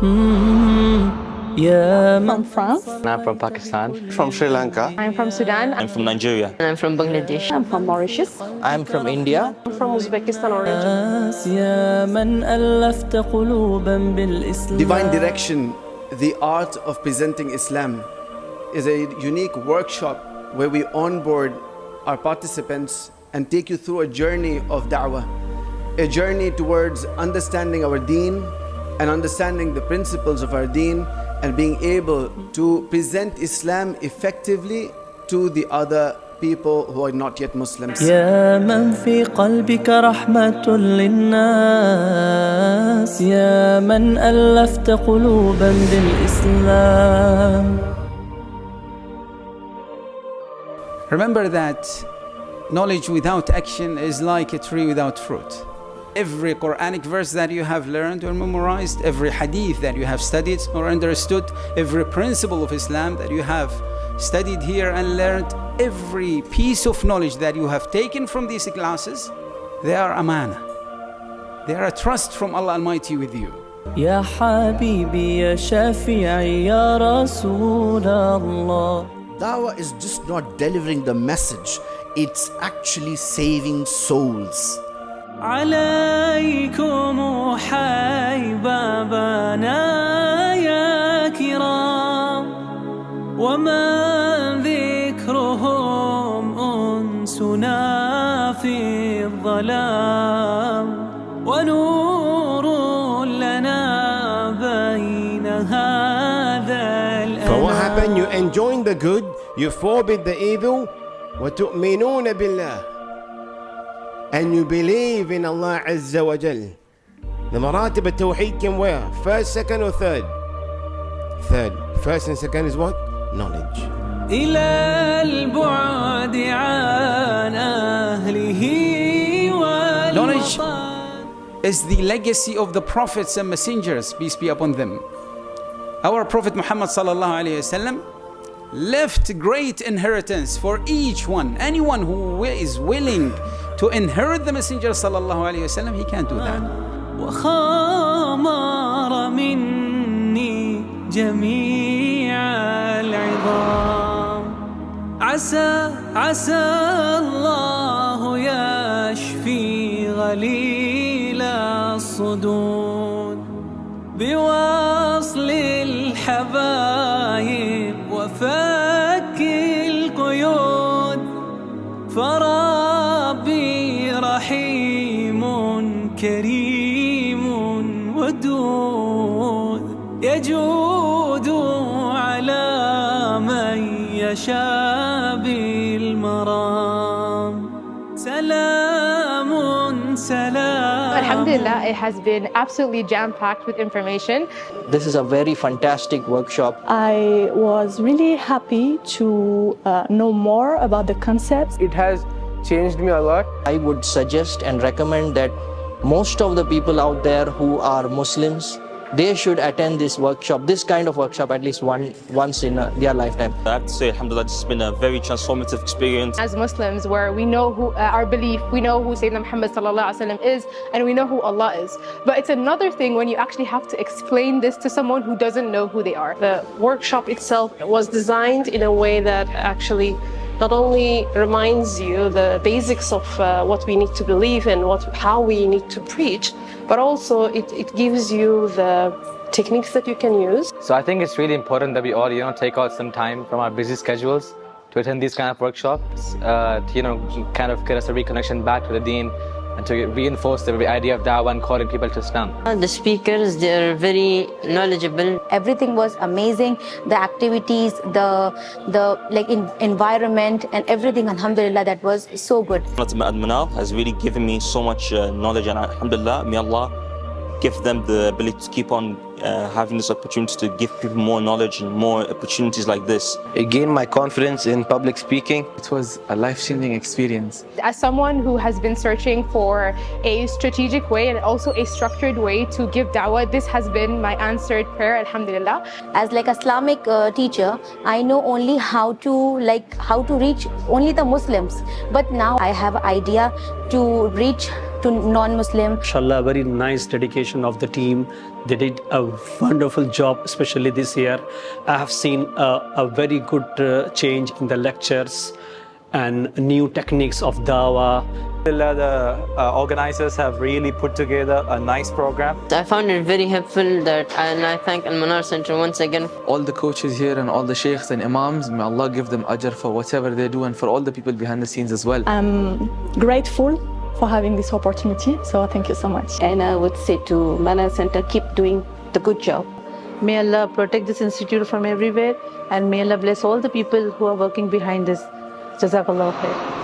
From France. I'm from Pakistan. From Sri Lanka. I'm from Sudan. I'm from Nigeria. I'm from Bangladesh. I'm from Mauritius. I'm from India. I'm from Uzbekistan originally. Divine Direction, the art of presenting Islam, is a unique workshop where we onboard our participants and take you through a journey of da'wah, a journey towards understanding our deen and understanding the principles of our deen and being able to present Islam effectively to the other people who are not yet Muslims. يا من في قلبك رحمة للناس يا من ألفت قلوبا بالإسلام. Remember that knowledge without action is like a tree without fruit. Every Quranic verse that you have learned or memorized, every hadith that you have studied or understood, every principle of Islam that you have studied here and learned, every piece of knowledge that you have taken from these classes, they are amana. They are a trust from Allah Almighty with you. يا حبيبي يا شافعي يا رسول الله. Dawah is just not delivering the message, it's actually saving souls. عليكم حبابنا يا كرام ومن ذكرهم أنسنا في الظلام ونور لنا بين هذا الأنام. So what happened? You enjoin the good, you forbid the evil, وتؤمنون بالله, and you believe in Allah Azza wa Jal. The maratib al-tawheed came where? First, second or third? Third. First and second is what? Knowledge. إلى البعد عن أهله والوطن. Knowledge is the legacy of the prophets and messengers, peace be upon them. Our Prophet Muhammad sallallahu alayhi wasallam left great inheritance for each one. Anyone who is willing to inherit the Messenger sallallahu alayhi wasallam, he can't do that. وخامر مني جميع العظام عسى الله يشفي غليل الصدود بوصل الحبايب وفك القيود فربي رحيم كريم ودود يجود على من يشاء بالمرام سلام Alhamdulillah, it has been absolutely jam-packed with information. This is a very fantastic workshop. I was really happy to know more about the concepts. It has changed me a lot. I would suggest and recommend that most of the people out there who are Muslims, they should attend this workshop, this kind of workshop, at least once in their lifetime. I have to say, alhamdulillah, this has been a very transformative experience. As Muslims, where we know who our belief, we know who Sayyidina Muhammad sallallahu alaihi wasallam is, and we know who Allah is. But it's another thing when you actually have to explain this to someone who doesn't know who they are. The workshop itself was designed in a way that actually not only reminds you the basics of what we need to believe and how we need to preach, but also it gives you the techniques that you can use. So I think it's really important that we all, take out some time from our busy schedules to attend these kind of workshops, to, kind of get us a reconnection back to the Deen and to reinforce the idea of da'wah and calling people to Islam. The speakers, they're very knowledgeable. Everything was amazing. The activities, the environment and everything, alhamdulillah, that was so good. Manal has really given me so much knowledge, and alhamdulillah, may Allah give them the ability to keep on having this opportunity to give people more knowledge and more opportunities like this. It gained my confidence in public speaking. It was a life-changing experience. As someone who has been searching for a strategic way and also a structured way to give da'wah, this has been my answered prayer, alhamdulillah. As like Islamic teacher, I know only how to reach only the Muslims. But now I have an idea to reach to non-Muslim. Inshallah, very nice dedication of the team. They did a wonderful job, especially this year. I have seen a very good change in the lectures and new techniques of dawah. The organizers have really put together a nice program. I found it very helpful and I thank Al-Manar Center once again. All the coaches here and all the sheikhs and imams, may Allah give them ajr for whatever they do and for all the people behind the scenes as well. I'm grateful for having this opportunity, so thank you so much. And I would say to Manar Center, keep doing the good job. May Allah protect this institute from everywhere, and may Allah bless all the people who are working behind this. Jazakallah khair.